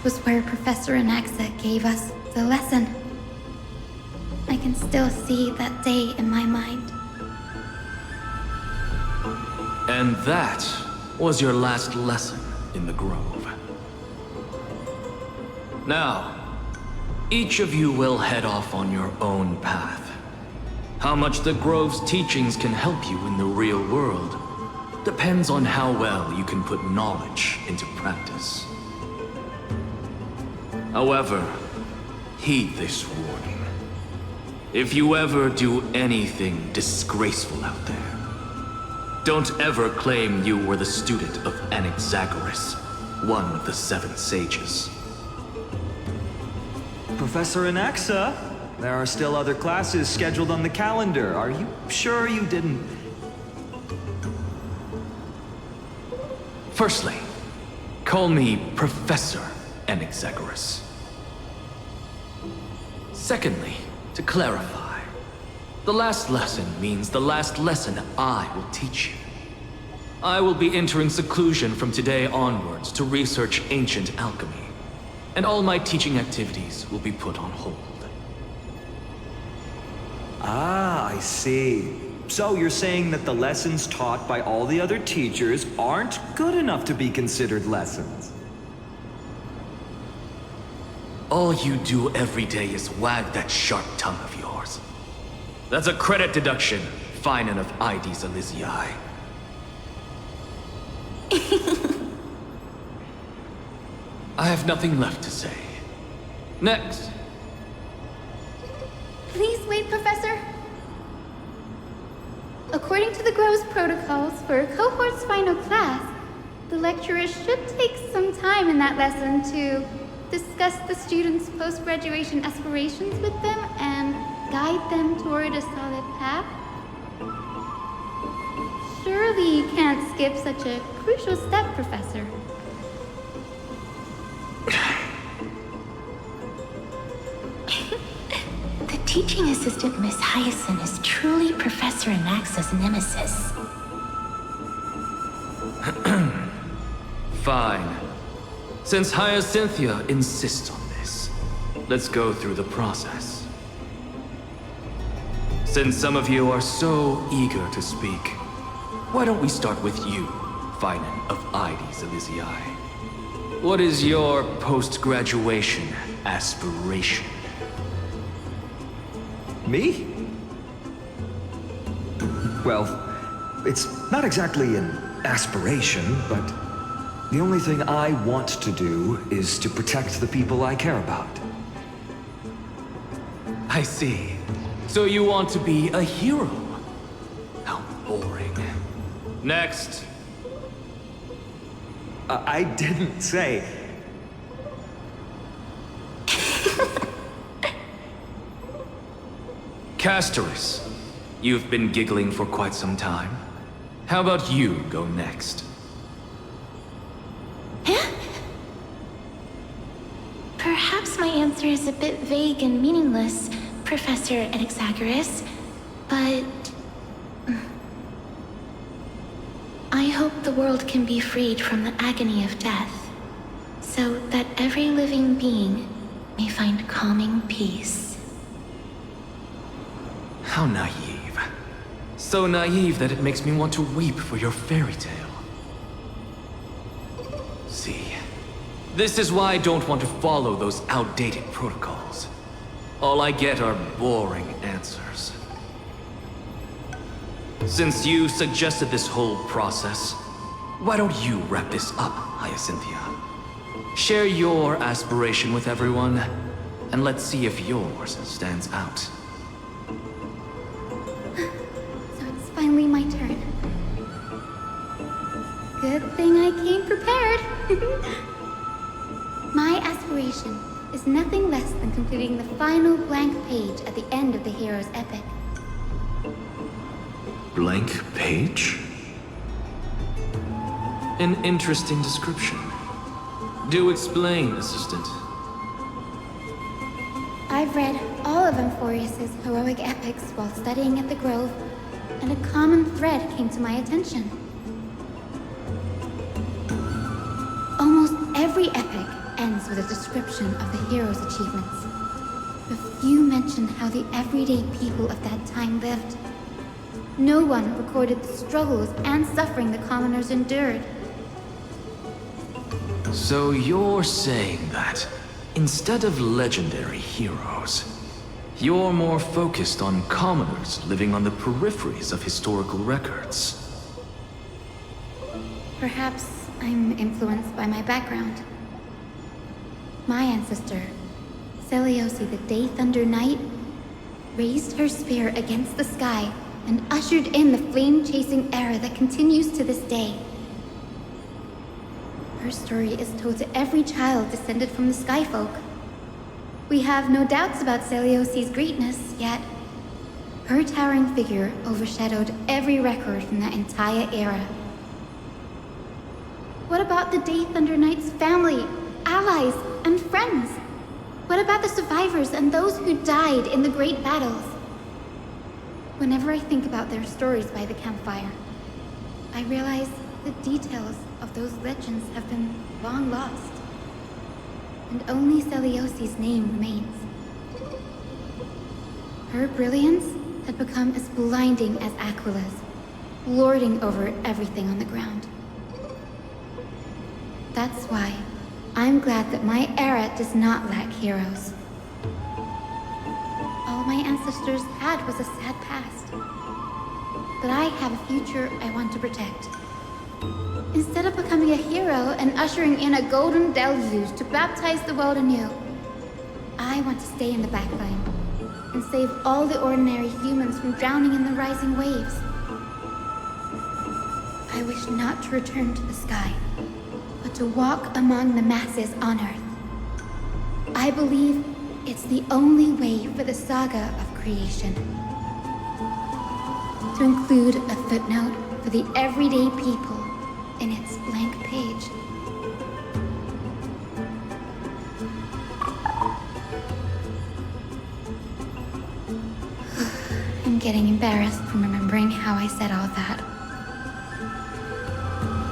was where Professor Anaxa gave us the lesson. I can still see that day in my mind. And that was your last lesson in the Grove. Now, each of you will head off on your own path. How much the Grove's teachings can help you in the real world depends on how well you can put knowledge into practice. However, heed this warning. If you ever do anything disgraceful out there, don't ever claim you were the student of Anaxagoras, one of the 7 sages. Professor Anaxa, there are still other classes scheduled on the calendar. Are you sure you didn't... Firstly, call me Professor Anaxagoras. Secondly, to clarify, the last lesson means the last lesson I will teach you. I will be entering seclusion from today onwards to research ancient alchemy, and all my teaching activities will be put on hold. Ah, I see. So you're saying that the lessons taught by all the other teachers aren't good enough to be considered lessons? All you do every day is wag that sharp tongue of yours. That's a credit deduction, Phainon of Ides Elysiae. I have nothing left to say. Next. Please wait, Professor. According to the Grove's protocols for a cohort's final class, the lecturer should take some time in that lesson to discuss the students' post-graduation aspirations with them and guide them toward a solid path. Surely you can't skip such a crucial step, Professor. The teaching assistant, Miss Hyacine, is truly Professor Anaxa's nemesis. Fine. Since Hyacinthia insists on this, let's go through the process. Since some of you are so eager to speak, why don't we start with you, Phainon of Ides Elysiae? What is your post-graduation aspiration? Me? Well, it's not exactly an aspiration, but the only thing I want to do is to protect the people I care about. I see. So you want to be a hero? How boring. Next. I didn't say... Castorice, you've been giggling for quite some time. How about you go next? Perhaps my answer is a bit vague and meaningless, Professor Anaxagoras, but... I hope the world can be freed from the agony of death, so that every living being may find calming peace. How naive. So naive that it makes me want to weep for your fairy tale. See, this is why I don't want to follow those outdated protocols. All I get are boring answers. Since you suggested this whole process, why don't you wrap this up, Hyacinthia? Share your aspiration with everyone, and let's see if yours stands out. So it's finally my turn. Good thing I came prepared. My aspiration is nothing less than completing the final blank page at the end of the hero's epic. Blank page? An interesting description. Do explain, Assistant. I've read all of Amphorius's heroic epics while studying at the Grove, and a common thread came to my attention. Almost every epic ends with a description of the hero's achievements. But few mention how the everyday people of that time lived. No one recorded the struggles and suffering the commoners endured. So you're saying that, instead of legendary heroes, you're more focused on commoners living on the peripheries of historical records. Perhaps I'm influenced by my background. My ancestor, Seliosi the Day Thunder Knight, raised her spear against the sky and ushered in the flame-chasing era that continues to this day. Her story is told to every child descended from the Skyfolk. We have no doubts about Celiosi's greatness, yet her towering figure overshadowed every record from that entire era. What about the Day Thunder Knight's family, allies, and friends? What about the survivors and those who died in the great battles? Whenever I think about their stories by the campfire, I realize the details of those legends have been long lost, and only Celiosi's name remains. Her brilliance had become as blinding as Aquila's, lording over everything on the ground. That's why I'm glad that my era does not lack heroes. All my ancestors had was a sad past, but I have a future I want to protect. Instead of becoming a hero and ushering in a golden deluge to baptize the world anew, I want to stay in the backline and save all the ordinary humans from drowning in the rising waves. I wish not to return to the sky, but to walk among the masses on Earth. I believe it's the only way for the saga of creation. To include a footnote for the everyday people in its blank page. I'm getting embarrassed from remembering how I said all that.